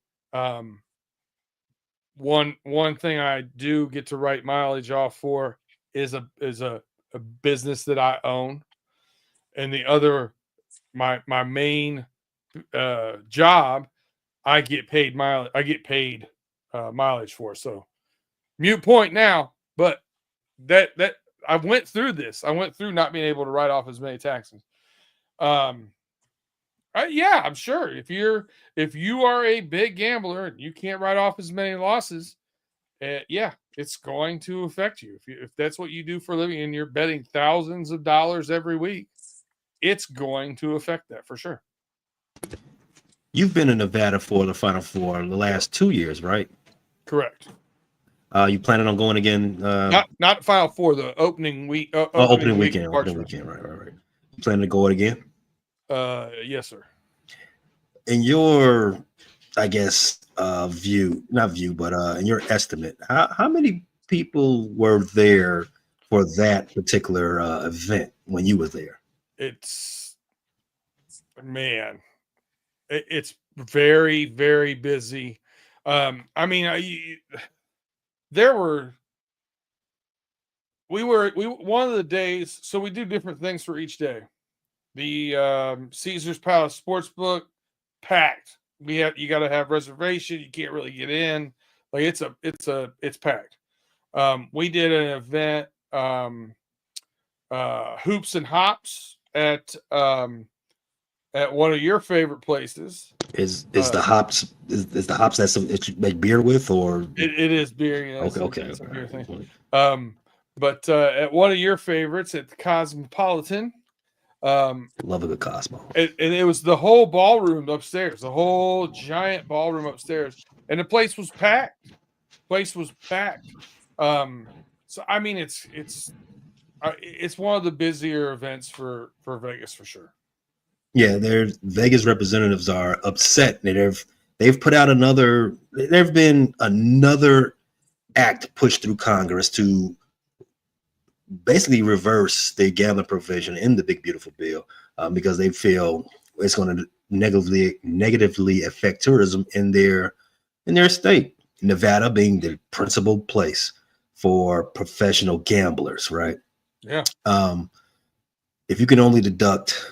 One thing I do get to write mileage off for is a business that I own. And the other, my main job, I get paid mileage. I get paid mileage for. So, mute point now. But that I went through this. I went through not being able to write off as many taxes. Yeah, I'm sure if you are a big gambler and you can't write off as many losses, yeah, it's going to affect you. If that's what you do for a living and you're betting thousands of dollars every week, it's going to affect that for sure. You've been in Nevada for the Final Four the last 2 years, right? Correct. You planning on going again? Not Final Four, the opening week. Opening weekend. Right. You planning to go it again? Yes, sir. In your, I guess, in your estimate, how many people were there for that particular event when you were there? It's very, very busy. I mean, there were we one of the days, so we do different things for each day. The Caesar's Palace Sportsbook packed. You got to have reservation. You can't really get in. Like it's packed. We did an event, Hoops and Hops at one of your favorite places. Is the hops is the hops that you make beer with, or it is beer? Yeah, okay. It's a beer thing. But at one of your favorites at the Cosmopolitan. Love a good Cosmo. And it was the whole ballroom upstairs, the whole giant ballroom upstairs, and the place was packed. So I mean, it's one of the busier events for Vegas for sure. Yeah, their Vegas representatives are upset. They've put out there've been another act pushed through Congress to basically reverse the gambling provision in the Big Beautiful Bill because they feel it's going to negatively affect tourism in their state. Nevada being the principal place for professional gamblers, right? Yeah. If you can only deduct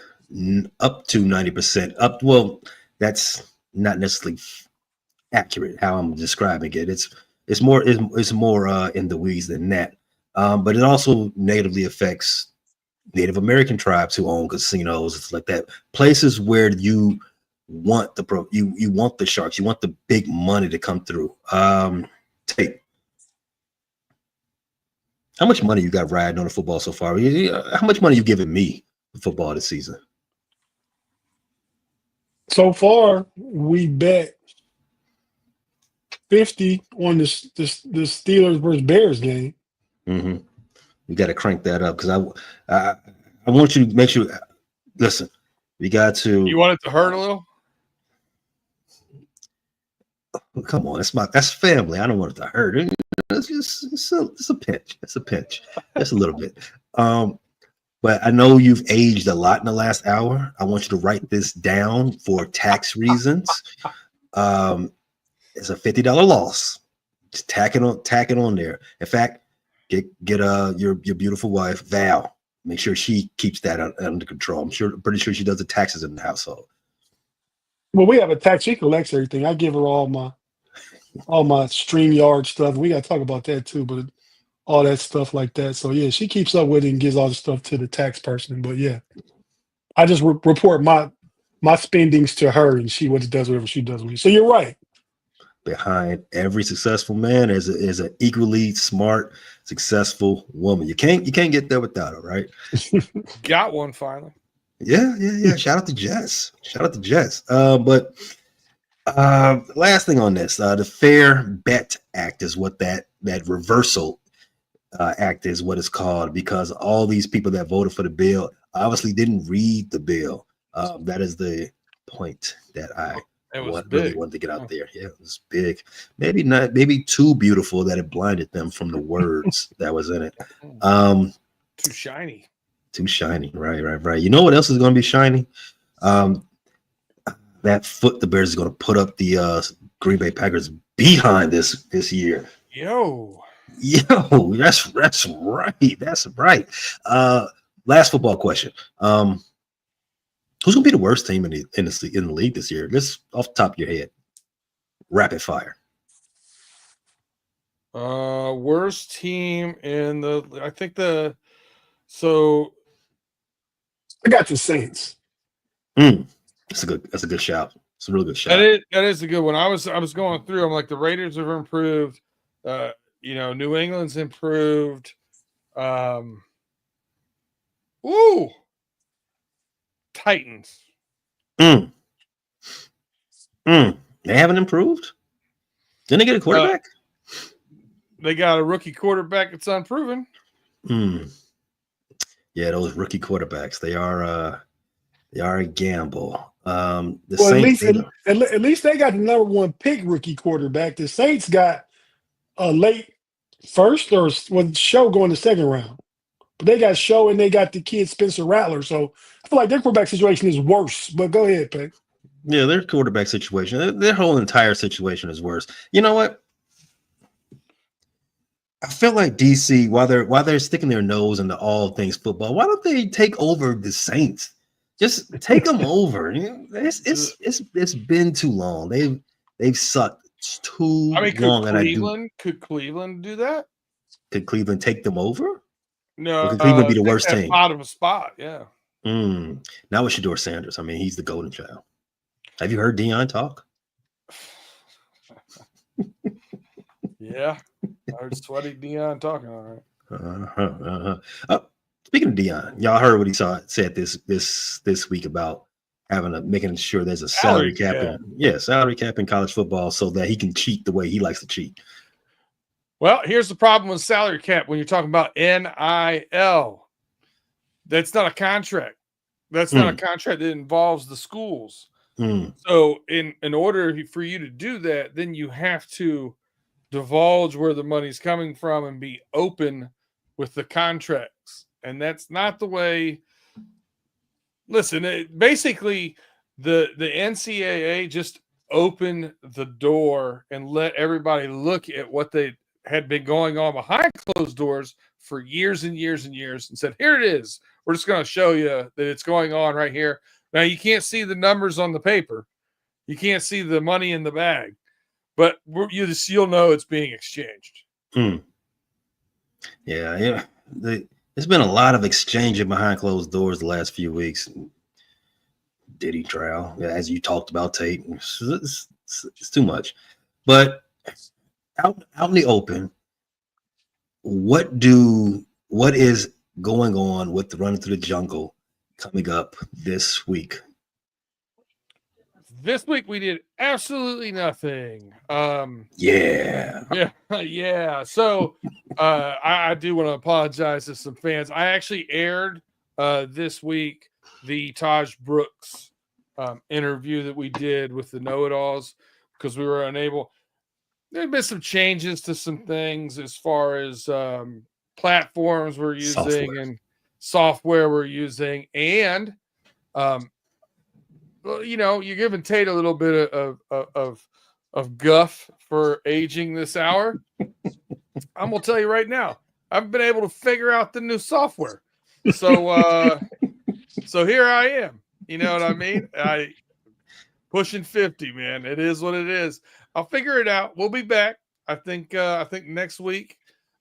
up to 90%, well, that's not necessarily accurate how I'm describing it. It's more in the weeds than that. But it also negatively affects Native American tribes who own casinos. It's like that. Places where you want you want the sharks, you want the big money to come through. Tate, how much money you got riding on the football so far? How much money you giving me for football this season? So far, we bet 50 on the Steelers versus Bears game. Mm-hmm. You got to crank that up because I want you to make sure. Listen, you got to. You want it to hurt a little? Come on, that's family. I don't want it to hurt. It's a pinch. It's a pinch. Just a little bit. But I know you've aged a lot in the last hour. I want you to write this down for tax reasons. It's a $50 loss. Just tack it on there. In fact, get your beautiful wife Val. Make sure she keeps that under control. I'm pretty sure she does the taxes in the household. Well, we have a tax. She collects everything. I give her all my StreamYard stuff. We got to talk about that too, but all that stuff like that. So yeah, she keeps up with it and gives all the stuff to the tax person. But yeah, I just report my spendings to her, and she does whatever she does with it. So you're right. Behind every successful man is an equally smart, successful woman. You can't get there without her, right? Got one finally. Yeah. Shout out to Jess. But last thing on this, the Fair Bet Act is what that reversal act is what it's called, because all these people that voted for the bill obviously didn't read the bill. That is the point that I really wanted to get out there. Yeah, it was big. Maybe too beautiful that it blinded them from the words that was in it. Too shiny. Too shiny. Right. You know what else is going to be shiny? That foot the Bears is going to put up the Green Bay Packers behind this year. Yo, that's right. That's right. Last football question. Who's going to be the worst team in the league this year? Just off the top of your head. Rapid fire. Worst team in I got the Saints. That's a good shout. It's a really good shout. That is a good one. I was going through. I'm like, the Raiders have improved. New England's improved. Titans. They haven't improved. Didn't they get a quarterback? They got a rookie quarterback that's unproven. Yeah, those rookie quarterbacks, they are a gamble. At least they got the number one pick rookie quarterback. The Saints got a late first or was Show going the second round. But they got Show and they got the kid Spencer Rattler. So I feel like their quarterback situation is worse. But go ahead, Peg. Yeah, their quarterback situation, their whole entire situation is worse. You know what? I feel like DC, while they're sticking their nose into all things football, why don't they take over the Saints? Just take them over. It's been too long. They've sucked too I mean, long. could Cleveland do that? Could Cleveland take them over? No, Or could Cleveland be the take worst that team? bottom spot, yeah. Not with Shedeur Sanders. I mean, he's the golden child. Have you heard Deion talk? Yeah, I heard sweaty Deion talking. All right. Speaking of Deion, y'all heard what he said this week about making sure there's a salary cap. Salary cap in college football so that he can cheat the way he likes to cheat. Well, here's the problem with salary cap when you're talking about NIL. That's not a contract. That's not a contract that involves the schools. So in order for you to do that, then you have to divulge where the money's coming from and be open with the contracts. And that's not the way. Listen, basically the NCAA just opened the door and let everybody look at what they had been going on behind closed doors for years and years and years and said, here it is. We're just going to show you that it's going on right here. Now, you can't see the numbers on the paper. You can't see the money in the bag, but you'll know it's being exchanged. Yeah. There's been a lot of exchanging behind closed doors the last few weeks. Diddy trial, as you talked about, Tate. It's too much. But out in the open, what is going on with the Running Through the Jungle coming up this week? This week we did absolutely nothing. Yeah. So I do want to apologize to some fans. I actually aired this week the Taj Brooks interview that we did with the Know-It-Alls because we were unable. There have been some changes to some things as far as platforms we're using and software we're using, and you're giving Tate a little bit of guff for aging this hour. I'm gonna tell you right now, I've been able to figure out the new software. So here I am. You know what I mean? I pushing 50, man. It is what it is. I'll figure it out. We'll be back. I think next week.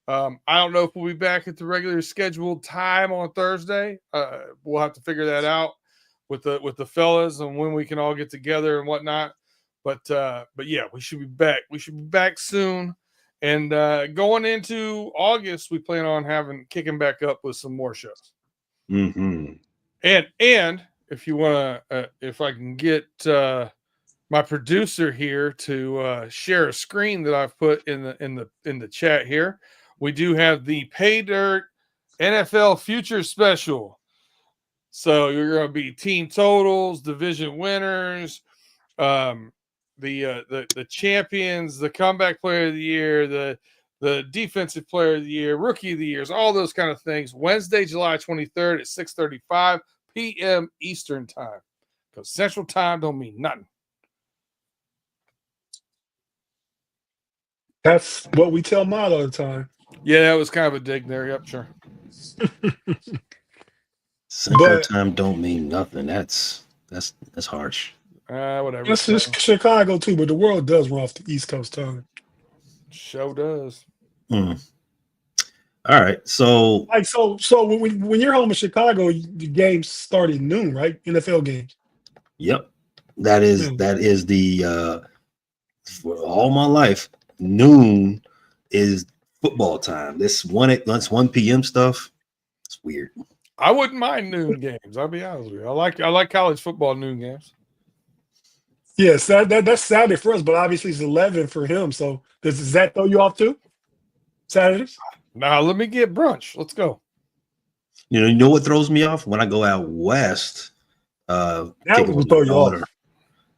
I don't know if we'll be back at the regular scheduled time on Thursday. We'll have to figure that out with the fellas and when we can all get together and whatnot. But yeah, we should be back. We should be back soon. And going into August, we plan on kicking back up with some more shows. Mm-hmm. And if you want to, if I can get my producer here to share a screen that I've put in the chat here, we do have the Pay Dirt NFL Future Special. So you're going to be team totals, division winners, the champions, the comeback player of the year, the defensive player of the year, rookie of the years, all those kind of things. Wednesday, July 23rd at 6:35 p.m. Eastern time. Because Central Time don't mean nothing. That's what we tell Matt all the time. Yeah, that was kind of a dig there. Yep, sure. Central Time don't mean nothing. That's harsh. Whatever. That's just Chicago too, but the world does run off the East Coast time. Show does. All right, so when you're home in Chicago, the games start at noon, right? NFL games. Yep, that is the for all my life, noon is football time. This 1 p.m. stuff, it's weird. I wouldn't mind noon games. I'll be honest with you. I like college football noon games. Yes, that's Saturday for us, but obviously it's 11 for him. So does that throw you off too? Saturdays? Now let me get brunch. Let's go. You know what throws me off? When I go out west, that will throw you off.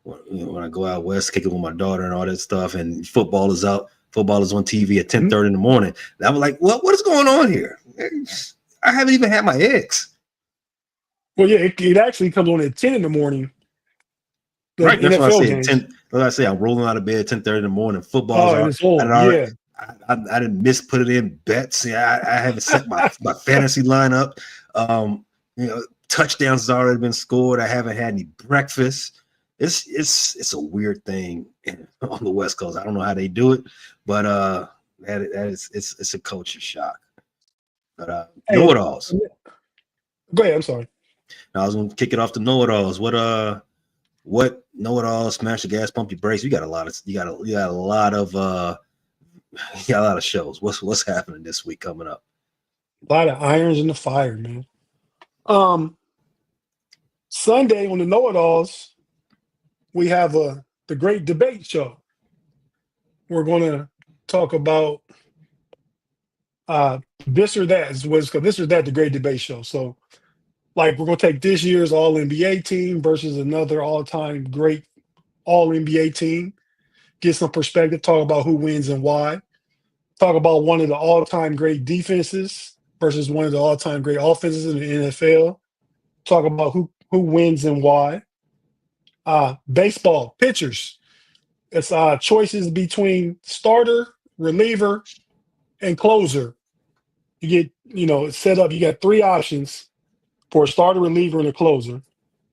When I go out west, kicking with my daughter and all that stuff, and football is out. Football is on TV at 10:30 in the morning. And I was like, what is going on here? I haven't even had my eggs. Well, yeah, it actually comes on at 10 in the morning. Right, that's what I say. 10. Like I say, I'm rolling out of bed 10:30 in the morning. Football. I didn't put it in bets. I haven't set my fantasy lineup. Touchdowns has already been scored. I haven't had any breakfast. It's a weird thing on the West Coast. I don't know how they do it, but it's a culture shock. But know-it-alls. Go ahead. I'm sorry. I was gonna kick it off to know-it-alls. What know-it-alls? Smash the gas, pump your brakes. You got a lot of shows. What's happening this week coming up? A lot of irons in the fire, man. Sunday on the know-it-alls, we have the great debate show. We're going to talk about this or that. Is what it's called. This or that, the great debate show. So, like, we're going to take this year's All NBA team versus another all-time great All NBA team. Get some perspective. Talk about who wins and why. Talk about one of the all-time great defenses versus one of the all-time great offenses in the NFL. Talk about who wins and why. Baseball, pitchers. It's choices between starter, reliever, and closer. You get, it's set up. You got 3 options for a starter, reliever, and a closer.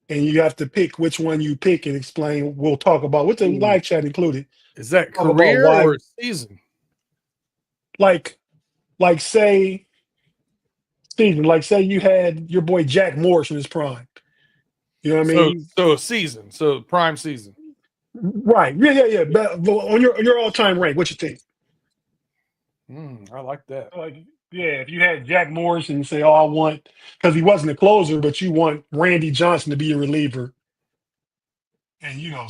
And you have to pick which one you pick and explain. We'll talk about with the live chat included. Is that career or season? Like say season. Like say you had your boy Jack Morris in his prime. You know what I mean? So a season. So prime season. Right. Yeah. But on your all-time rank, what you think? I like that. If you had Jack Morris and say, I want, because he wasn't a closer, but you want Randy Johnson to be a reliever. And, a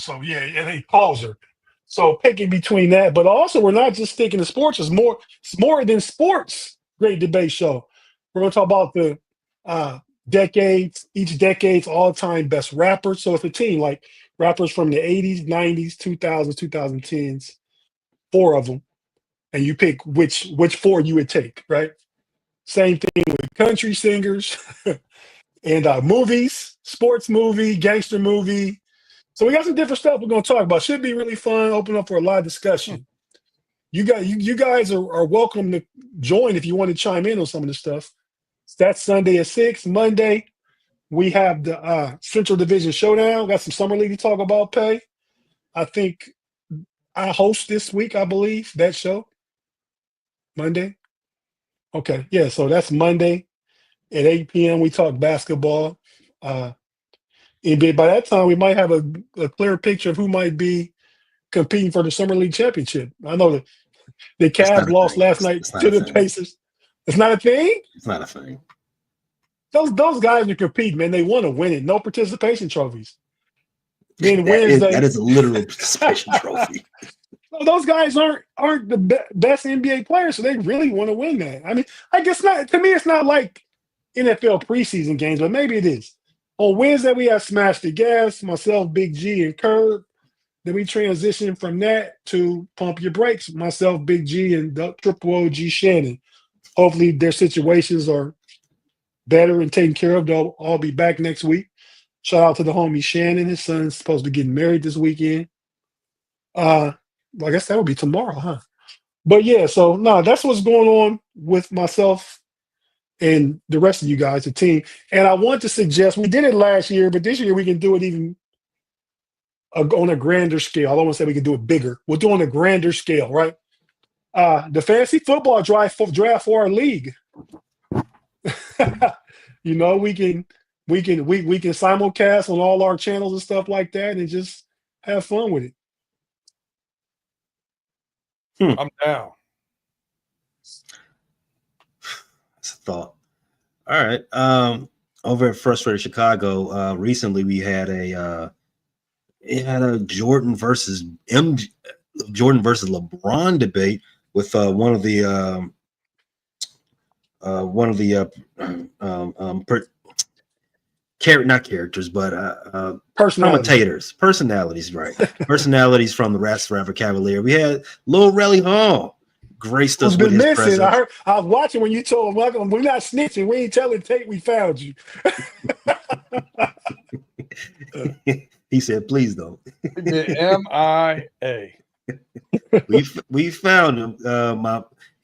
closer. So picking between that, but also we're not just sticking to sports. It's more than sports. Great debate show. We're going to talk about the each decade's all-time best rappers. So it's a team, like rappers from the 80s, 90s, 2000s, 2010s, 4 of them. And you pick which 4 you would take, right? Same thing with country singers and movies, sports movie, gangster movie. So we got some different stuff we're going to talk about. Should be really fun. Open up for a lot of discussion. You guys are welcome to join if you want to chime in on some of this stuff. That's Sunday at 6. Monday, we have the Central Division Showdown. Got some summer league to talk about, Pay. I think I host this week, I believe, that show. Monday? Okay, yeah, so that's Monday at 8 p.m. We talk basketball. NBA. By that time, we might have a clear picture of who might be competing for the Summer League championship. I know that the Cavs lost last night to the Pacers. It's not a thing? It's not a thing. Those guys are competing, man. They want to win it. No participation trophies. Then that is a literal participation trophy. Those guys aren't the best NBA players, so they really want to win that. I mean, I guess not. To me, it's not like NFL preseason games, but maybe it is. On Wednesday, we have Smash the Gas, myself, Big G, and Curb. Then we transition from that to Pump Your Brakes, myself, Big G, and Triple OG Shannon. Hopefully their situations are better and taken care of. They'll all be back next week. Shout out to the homie Shannon. His son's supposed to be getting married this weekend. I guess that would be tomorrow, huh? But yeah, so no, that's what's going on with myself and the rest of you guys, the team. And I want to suggest, we did it last year, but this year we can do it even on a grander scale. I don't want to say we can do it bigger. We'll do it on a grander scale, right? The fantasy football draft for our league. We can simulcast on all our channels and stuff like that and just have fun with it. I'm down. That's a thought. All right. Over at Frustrated Chicago, recently we had a Jordan versus LeBron debate with one of the not characters, but personalities, right? Personalities from the Rats Forever Cavalier. We had Lil Relly Hall graced us with his presence. I was watching when you told him, we're not snitching. We ain't telling Tate we found you. He said, please don't. MIA. we found him.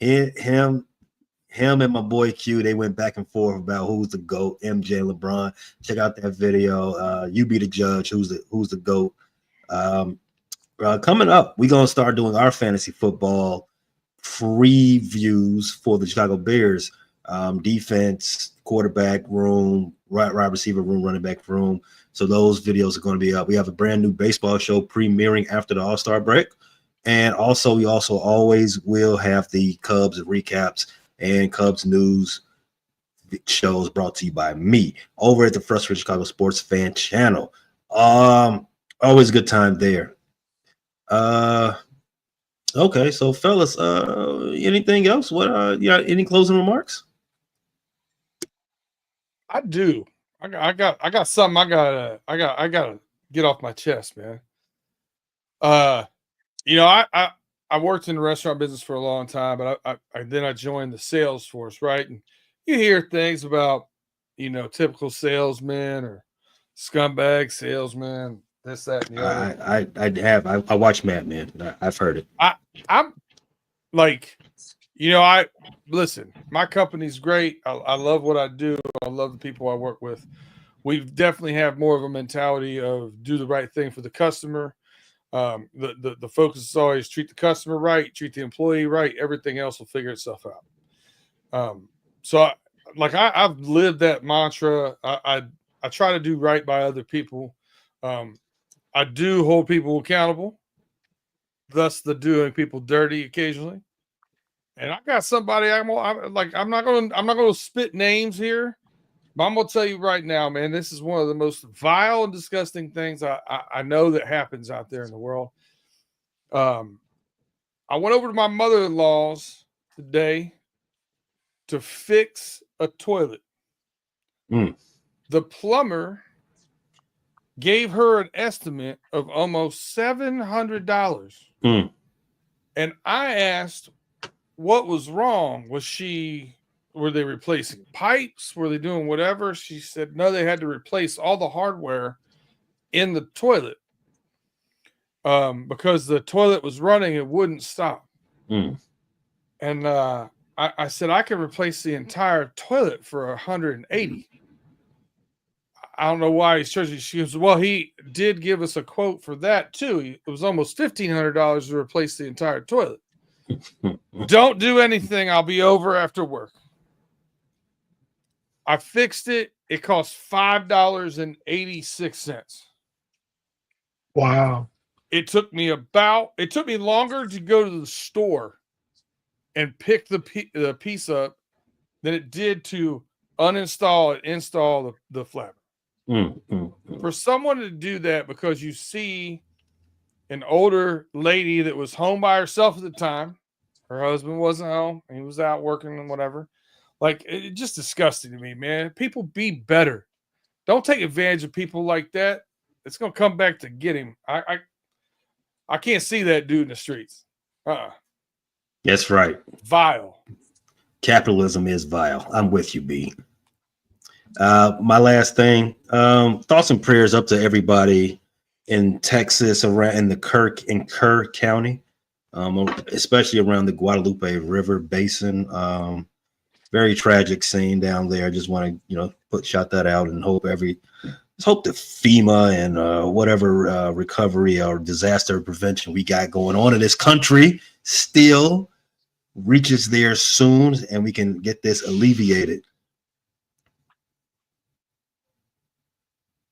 Him and my boy Q. They went back and forth about who's the GOAT. MJ and LeBron. Check out that video. You be the judge. Who's the GOAT? Coming up, we're gonna start doing our fantasy football previews for the Chicago Bears. Defense, quarterback room, wide receiver room, running back room. So those videos are going to be up. We have a brand new baseball show premiering after the All-Star break. And also, we also always will have the Cubs recaps and Cubs news shows brought to you by me over at the Frustrated Chicago Sports Fan channel. Always a good time there. Okay, so fellas, anything else? What any closing remarks? I do. I got something I gotta get off my chest, man. I worked in the restaurant business for a long time, but I joined the sales force, right? And you hear things about, typical salesmen or scumbag salesmen, this, that, and the other. I watch Mad Men. I've heard it. I'm like, listen, my company's great. I love what I do. I love the people I work with. We definitely have more of a mentality of do the right thing for the customer. The focus is always treat the customer right, treat the employee right. Everything else will figure itself out. I've lived that mantra. I try to do right by other people. I do hold people accountable, thus the doing people dirty occasionally. And I got somebody I'm not gonna spit names here, but I'm gonna tell you right now, man, this is one of the most vile and disgusting things I know that happens out there in the world. I went over to my mother-in-law's today to fix a toilet. The plumber gave her an estimate of almost $700. And I asked what was wrong. Were they replacing pipes? Were they doing whatever? She said, no, they had to replace all the hardware in the toilet because the toilet was running. It wouldn't stop. And I said, I can replace the entire toilet for $180. I don't know why he's charging. She goes, well, he did give us a quote for that too. It was almost $1,500 to replace the entire toilet. Don't do anything. I'll be over after work. I fixed it. It cost $5.86. Wow. It took me longer to go to the store and pick the piece up than it did to uninstall and install the flapper. For someone to do that because you see an older lady that was home by herself at the time, her husband wasn't home, he was out working and whatever. Like, it's just disgusting to me, man. People be better. Don't take advantage of people like that. It's gonna come back to get him. I can't see that dude in the streets. That's right. Vile. Capitalism is vile. I'm with you, B. My last thing, thoughts and prayers up to everybody in Texas, around in Kerr County, especially around the Guadalupe River Basin. Very tragic scene down there. I just want to, shout that out and hope that FEMA and whatever recovery or disaster prevention we got going on in this country still reaches there soon and we can get this alleviated.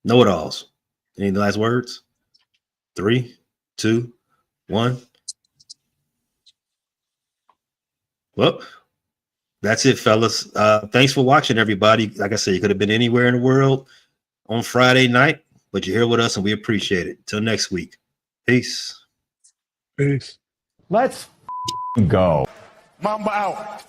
Know-it-alls. Any last words? 3, 2, 1. Well, that's it, fellas. Thanks for watching, everybody. Like I said, you could have been anywhere in the world on Friday night, but you're here with us, and we appreciate it. Till next week. Peace. Peace. Let's go. Mamba out.